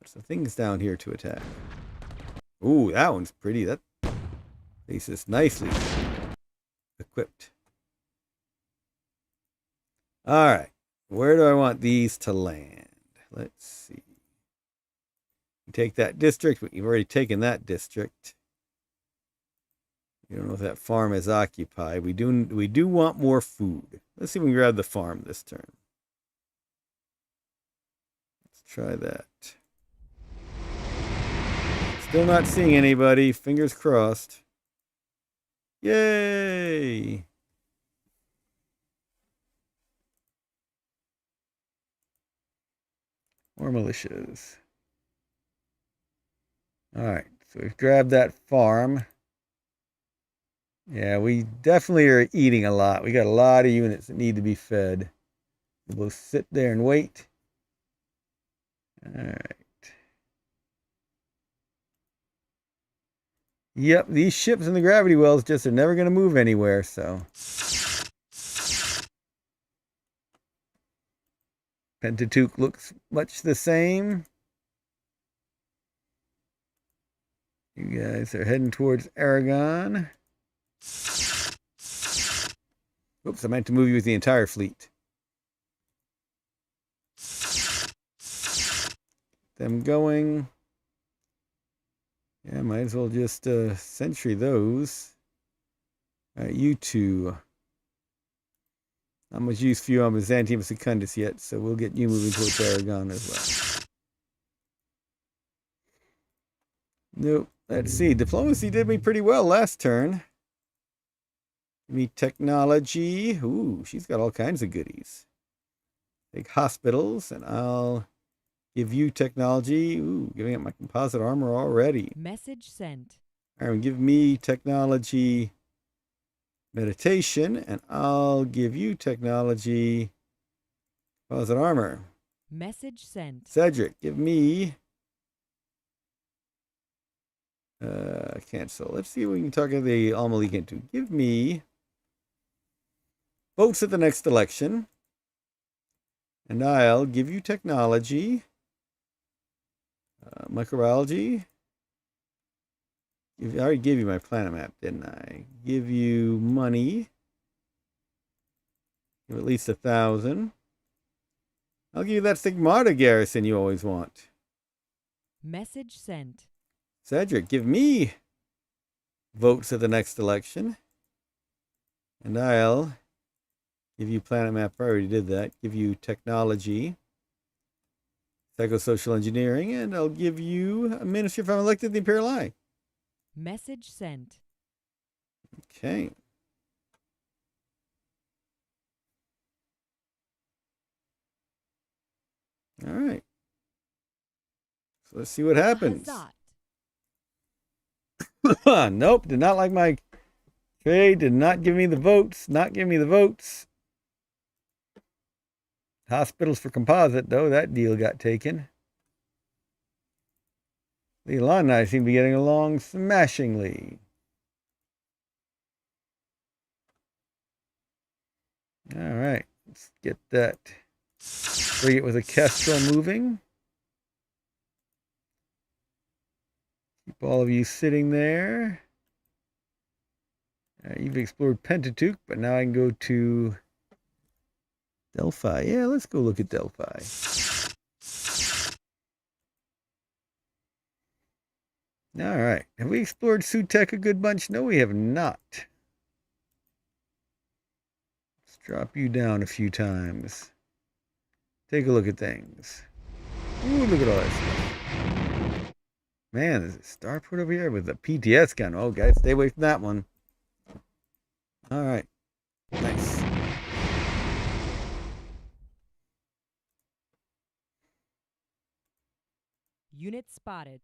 So things down here to attack. Ooh, that one's pretty. That place is nicely equipped. All right. Where do I want these to land? Let's see. Take that district, but you've already taken that district. You don't know if that farm is occupied. We do want more food. Let's see if we can grab the farm this turn. Let's try that. Still not seeing anybody. Fingers crossed. Yay! More militias. All right, so we've grabbed that farm. Yeah, we definitely are eating a lot. We got a lot of units that need to be fed. We'll sit there and wait. All right. Yep, these ships in the gravity wells just are never going to move anywhere, so. Pentateuch looks much the same. You guys are heading towards Aragon. Oops, I meant to move you with the entire fleet. Them going. Yeah, might as well just sentry those. All right, you two. Not much use for you on Byzantium Secundus yet, so we'll get you moving towards Aragon as well. Nope. Let's see. Diplomacy did me pretty well last turn. Give me technology. Ooh, she's got all kinds of goodies. Take hospitals, and I'll give you technology. Ooh, giving up my composite armor already. Message sent. All right, give me technology meditation, and I'll give you technology composite armor. Message sent. Cedric, give me cancel. Let's see if we can talk to the Almalik into. Give me votes at the next election, and I'll give you technology, microbiology. I already gave you my planet map, didn't I? Give you money. Give at least 1,000. I'll give you that Stigmata garrison you always want. Message sent. Cedric, give me votes at the next election. And I'll give you planet map. I already did that. Give you technology, psychosocial engineering, and I'll give you a ministry if I'm elected to the Imperial Eye. Message sent. Okay. All right. So let's see what happens. Nope, did not like my trade, did not give me the votes, not give me the votes. Hospitals for composite, though, that deal got taken. The Elon and I seem to be getting along smashingly. All right, let's get that frigate with a Kestrel moving. Keep all of you sitting there. You've explored Pentateuch, but now I can go to Delphi. Yeah, let's go look at Delphi. All right. Have we explored Sutek a good bunch? No, we have not. Let's drop you down a few times. Take a look at things. Ooh, look at all that stuff. Man, there's a starport over here with a PTS gun. Oh, guys, stay away from that one. All right. Nice. Unit spotted.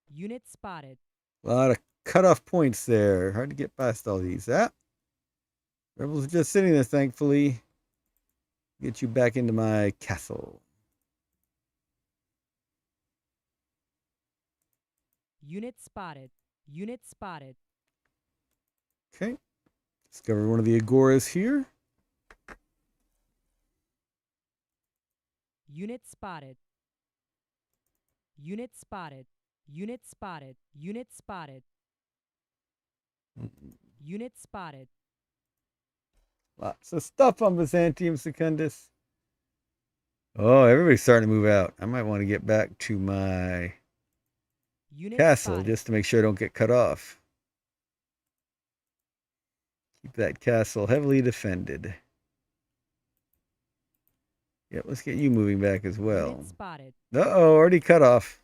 Unit spotted. A lot of cutoff points there. Hard to get past all these. Rebels are just sitting there, thankfully. Get you back into my castle. Unit spotted. Unit spotted. Okay. Discover one of the Agoras here. Unit spotted. Unit spotted. Unit spotted. Unit spotted. Unit spotted. Lots of stuff on Byzantium Secundus. Oh, everybody's starting to move out. I might want to get back to my Unit castle spotted. just to make sure I don't get cut off. Keep that castle heavily defended. Yep, let's get you moving back as well. Unit spotted. Uh-oh, already cut off.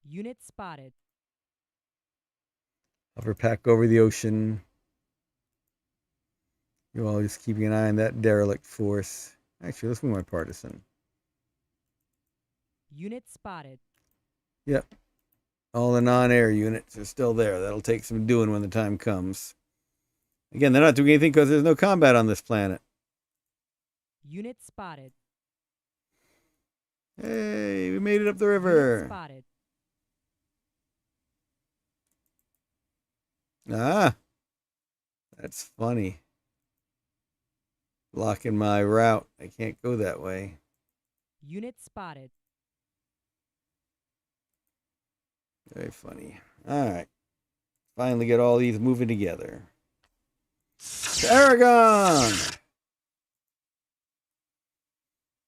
Unit spotted. Hover pack over the ocean. You're all just keeping an eye on that derelict force. Actually, let's move my partisan. Unit spotted. Yep. All the non-air units are still there. That'll take some doing when the time comes. Again, they're not doing anything because there's no combat on this planet. Unit spotted. Hey, we made it up the Unit river. spotted. Ah, that's funny. Blocking my route. I can't go that way. Unit spotted. Very funny. All right. Finally get all these moving together. To Aragon!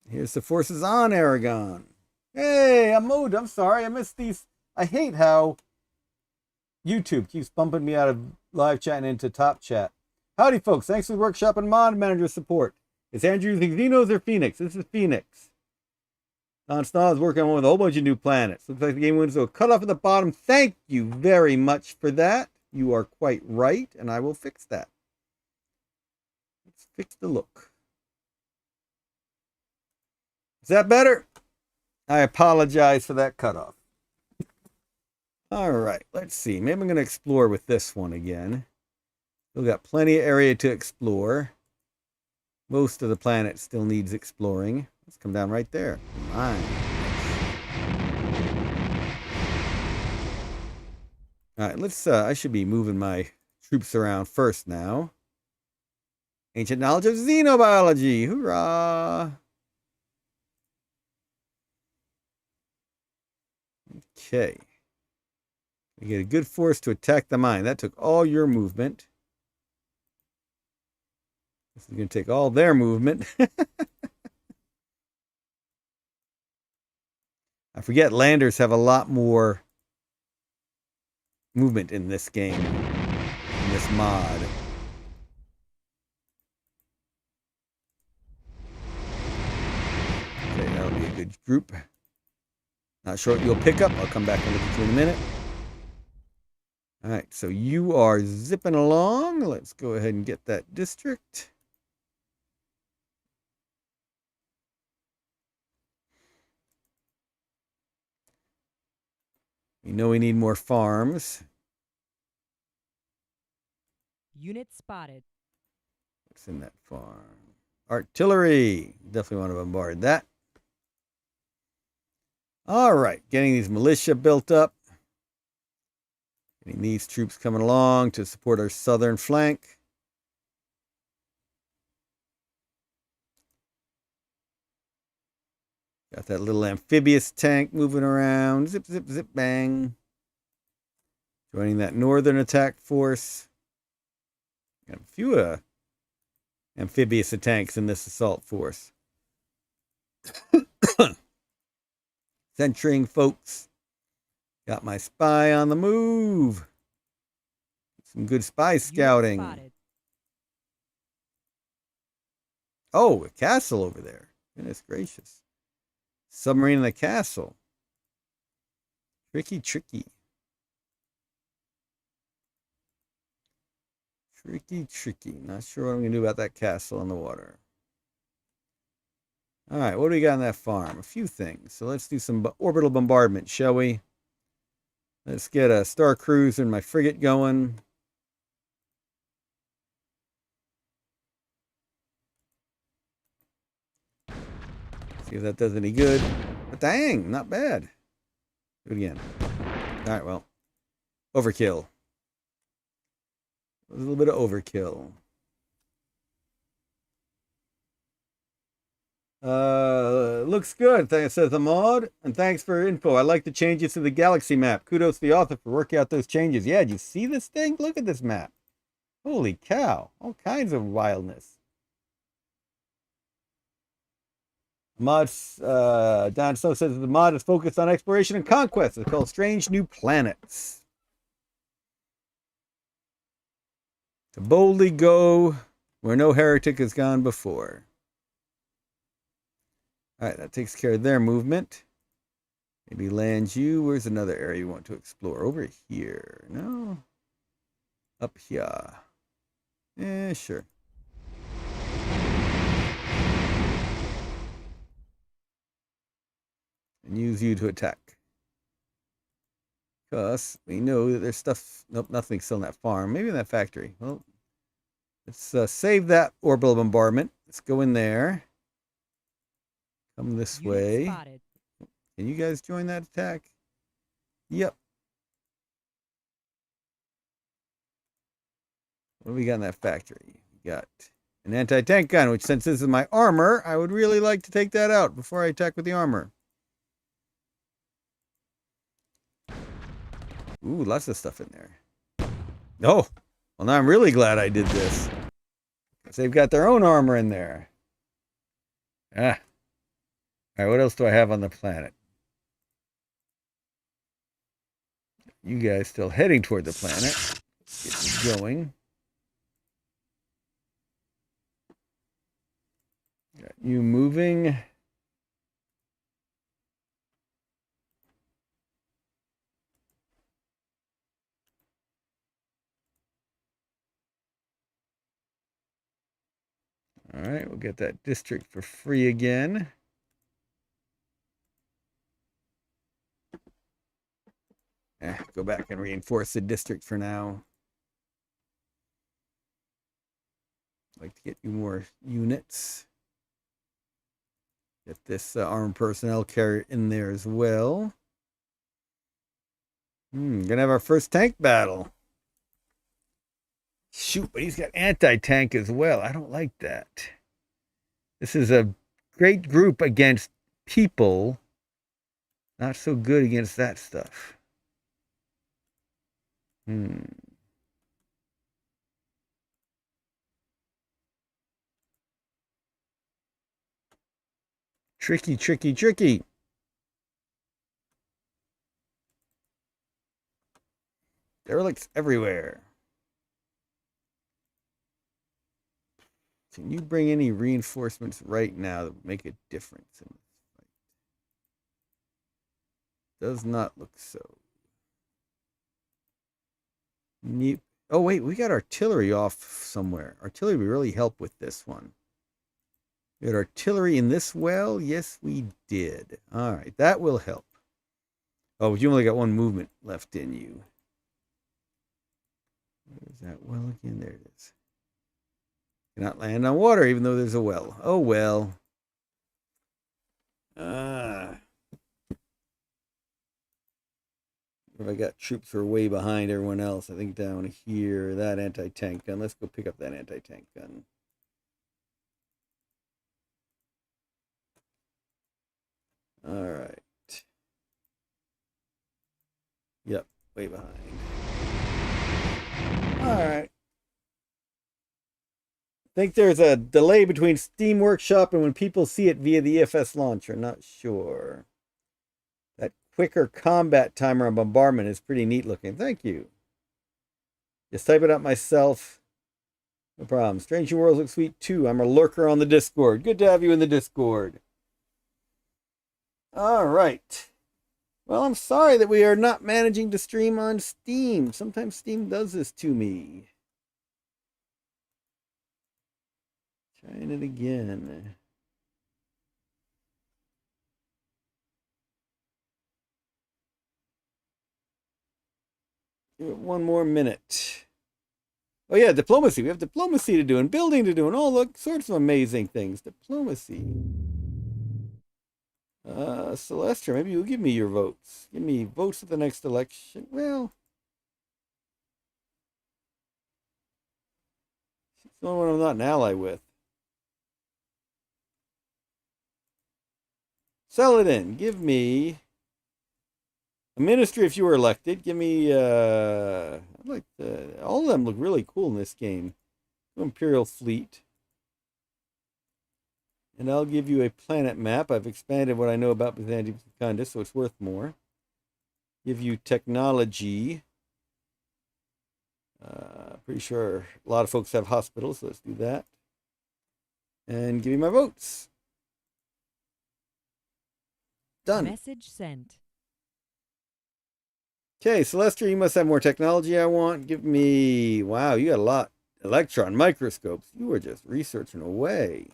Here's the forces on Aragon. Hey, I'm sorry. I missed these. I hate how YouTube keeps bumping me out of live chat and into top chat. Howdy, folks. Thanks for the workshop and mod manager support. It's Andrew using Xenos or Phoenix. This is Phoenix. Don Stahl is working on one with a whole bunch of new planets. Looks like the game window is cut off at the bottom. Thank you very much for that. You are quite right, and I will fix that. Let's fix the look. Is that better? I apologize for that cutoff. All right, let's see. Maybe I'm going to explore with this one again. We've got plenty of area to explore. Most of the planet still needs exploring. Let's come down right there. Mine. All right, let's. I should be moving my troops around first now. Ancient knowledge of xenobiology. Hoorah! Okay. We get a good force to attack the mine. That took all your movement. This is going to take all their movement. I forget landers have a lot more movement in this game, in this mod. Okay, that'll be a good group. Not sure what you'll pick up. I'll come back and look at you in a minute. All right, so you are zipping along. Let's go ahead and get that district. We know we need more farms. Unit spotted. What's in that farm? Artillery. Definitely want to bombard that. All right, getting these militia built up. Getting these troops coming along to support our southern flank. Got that little amphibious tank moving around. Zip, zip, zip, bang. Joining that northern attack force. Got a few amphibious tanks in this assault force. Centering, folks. Got my spy on the move. Some good spy scouting. Oh, a castle over there. Goodness gracious. Submarine in the castle. Tricky, tricky. Tricky, tricky. Not sure what I'm going to do about that castle in the water. All right, what do we got on that farm? A few things. So let's do some orbital bombardment, shall we? Let's get a Star Cruiser and my frigate going. See if that does any good. But dang, not bad. Do it again. All right, well. Overkill. A little bit of overkill. Looks good, says the mod. And thanks for info. I like the changes to the galaxy map. Kudos to the author for working out those changes. Yeah, did you see this thing? Look at this map. Holy cow. All kinds of wildness. Mods, Don Snow says the mod is focused on exploration and conquest. It's called Strange New Planets. To boldly go where no heretic has gone before. All right, that takes care of their movement. Maybe land you. Where's another area you want to explore? Over here. No. Up here. Yeah, sure. And use you to attack. Because we know that there's stuff. Nope, nothing's still in that farm. Maybe in that factory. Well, let's save that orbital bombardment. Let's go in there. Come this Unit way. spotted. Can you guys join that attack? Yep. What do we got in that factory? We got an anti-tank gun, which since this is my armor, I would really like to take that out before I attack with the armor. Ooh, lots of stuff in there. Oh, well now I'm really glad I did this. Because they've got their own armor in there. Ah. Alright, what else do I have on the planet? You guys still heading toward the planet. Let's get you going. Got you moving. All right, we'll get that district for free again. Go back and reinforce the district for now. I'd like to get you more units. Get this armed personnel carrier in there as well. Gonna have our first tank battle. Shoot, but he's got anti-tank as well. I don't like that. This is a great group against people. Not so good against that stuff. Tricky, tricky, tricky. Derelicts everywhere. Can you bring any reinforcements right now that would make a difference in this fight? Does not look so. Neat. Oh, wait, we got artillery off somewhere. Artillery would really help with this one. We had artillery in this well? Yes, we did. All right, that will help. Oh, but you only got one movement left in you. Where's that well again? There it is. Cannot land on water even though there's a well. Oh, well. If I got troops who are way behind everyone else, I think down here, that anti-tank gun. Let's go pick up that anti-tank gun. All right. Yep, way behind. All right. I think there's a delay between Steam Workshop and when people see it via the EFS launcher. Not sure. That quicker combat timer on bombardment is pretty neat looking. Thank you. Just type it up myself. No problem. Strange New Worlds looks sweet too. I'm a lurker on the Discord. Good to have you in the Discord. All right. Well, I'm sorry that we are not managing to stream on Steam. Sometimes Steam does this to me. Trying it again. Give it one more minute. Oh yeah, diplomacy. We have diplomacy to do and building to do and all sorts of amazing things. Diplomacy. Celestia, maybe you'll give me your votes. Give me votes at the next election. Well, she's the only one I'm not an ally with. Sell it in. Give me A ministry, if you were elected, give me, I'd like all of them look really cool in this game. Imperial Fleet. And I'll give you a planet map. I've expanded what I know about Byzantium Secundus, so it's worth more. Give you technology. Pretty sure a lot of folks have hospitals, so let's do that. And give me my votes. Done. Message sent. Okay, Celestia, you must have more technology I want. Give me, wow, you got a lot. Electron microscopes. You are just researching away.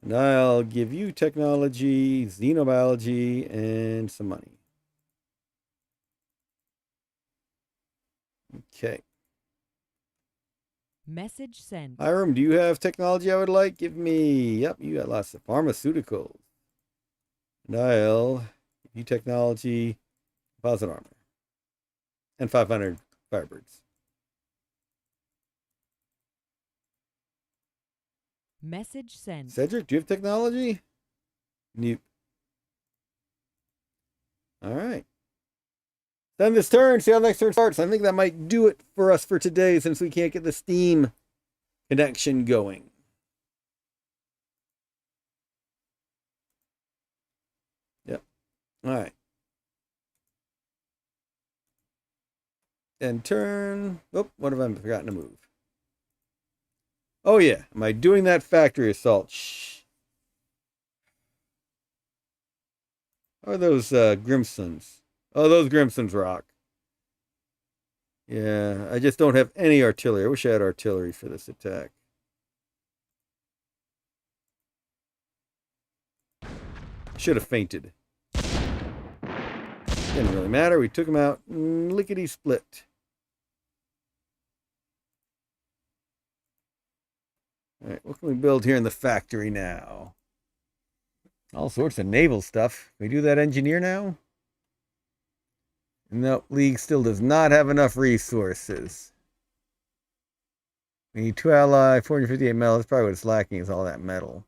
And I'll give you technology, xenobiology, and some money. Okay. Message sent. Hiram, do you have technology I would like? Give me, yep, you got lots of pharmaceuticals. And I'll give you technology, composite armor, and 500 Firebirds. Message sent. Cedric, do you have technology? Nope. All right. Then this turn, see how the next turn starts. I think that might do it for us for today since we can't get the Steam connection going. Yep. All right. And turn. Oh, what have I forgotten to move? Oh, yeah. Am I doing that factory assault? Shh. How are those Grimsons? Oh, those Grimsons rock. Yeah, I just don't have any artillery. I wish I had artillery for this attack. Should have fainted. Didn't really matter. We took him out. Lickety split. All right, what can we build here in the factory now? All sorts of naval stuff. Can we do that engineer now? No, League still does not have enough resources. We need 2 ally, 458 metal. That's probably what it's lacking is all that metal.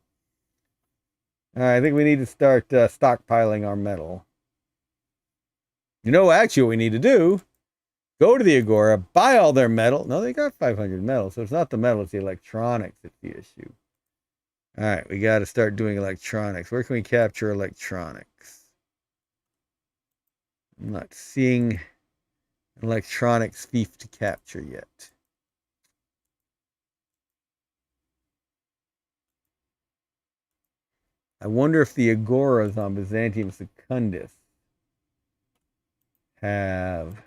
All right, I think we need to start stockpiling our metal. You know, actually what we need to do, go to the Agora, buy all their metal. No, they got 500 metal, so it's not the metal, it's the electronics that's the issue. All right, we got to start doing electronics. Where can we capture electronics? I'm not seeing an electronics thief to capture yet. I wonder if the Agoras on Byzantium Secundus have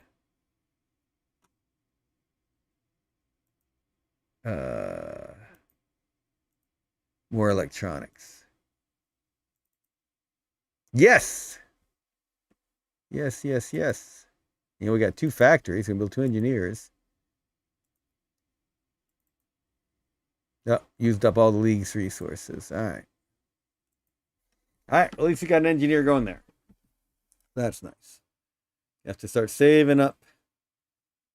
more electronics. Yes! Yes, yes, yes. You know, we got 2 factories. We can build 2 engineers. Oh, used up all the League's resources. All right. All right, at least we got an engineer going there. That's nice. You have to start saving up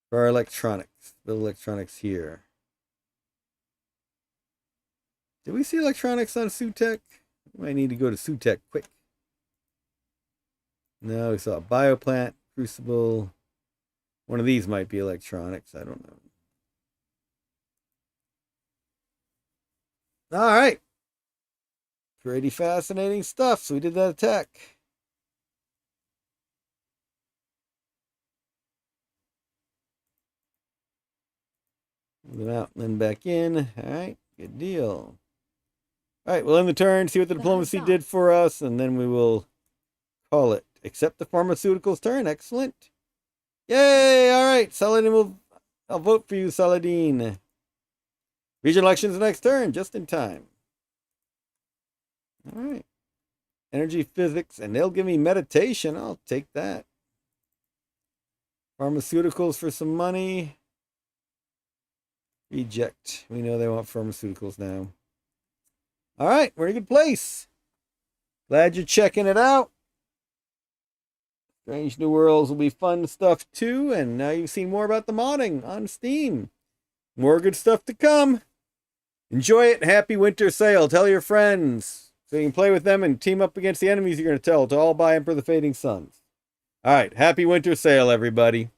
for our electronics. Build electronics here. Did we see electronics on Sutek? We might need to go to Sutek quick. No, we saw a bioplant, crucible. One of these might be electronics. I don't know. All right. Pretty fascinating stuff. So we did that attack. Move them out and then back in. All right. Good deal. All right. We'll end the turn, see what the diplomacy did for us, and then we will call it. Accept the pharmaceuticals turn. Excellent. Yay! All right. Saladin I'll vote for you, Saladin. Region elections next turn, just in time. All right. Energy physics, and they'll give me meditation. I'll take that. Pharmaceuticals for some money. Reject. We know they want pharmaceuticals now. All right. We're in a good place. Glad you're checking it out. Strange New Worlds will be fun stuff too, and now you've seen more about the modding on Steam. More good stuff to come. Enjoy it. Happy winter sale. Tell your friends so you can play with them and team up against the enemies you're going to tell to all buy Emperor the Fading Suns. All right. Happy winter sale, everybody.